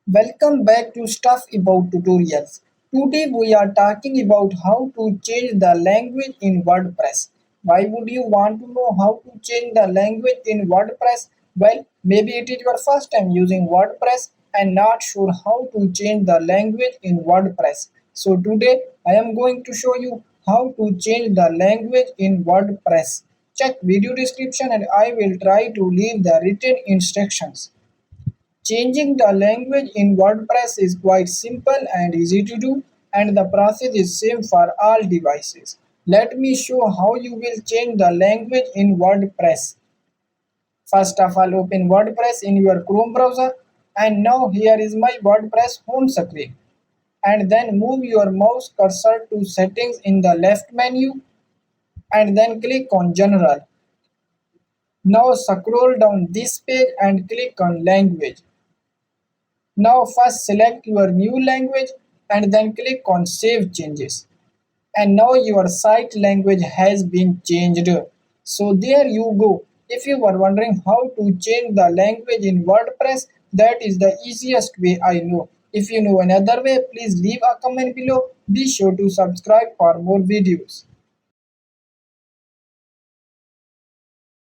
Welcome back to Stuff About Tutorials. Today we are talking about how to change the language in WordPress. Why would you want to know how to change the language in WordPress? Well, maybe it is your first time using WordPress and not sure how to change the language in WordPress. So today I am going to show you how to change the language in WordPress. Check video description and I will try to leave the written instructions. Changing the language in WordPress is quite simple and easy to do, and the process is same for all devices. Let me show how you will change the language in WordPress. First of all, open WordPress in your Chrome browser, and now here is my WordPress home screen. And then move your mouse cursor to settings in the left menu and then click on general. Now scroll down this page and click on language. Now first select your new language and then click on Save Changes. And now your site language has been changed. So there you go. If you were wondering how to change the language in WordPress, that is the easiest way I know. If you know another way, please leave a comment below. Be sure to subscribe for more videos.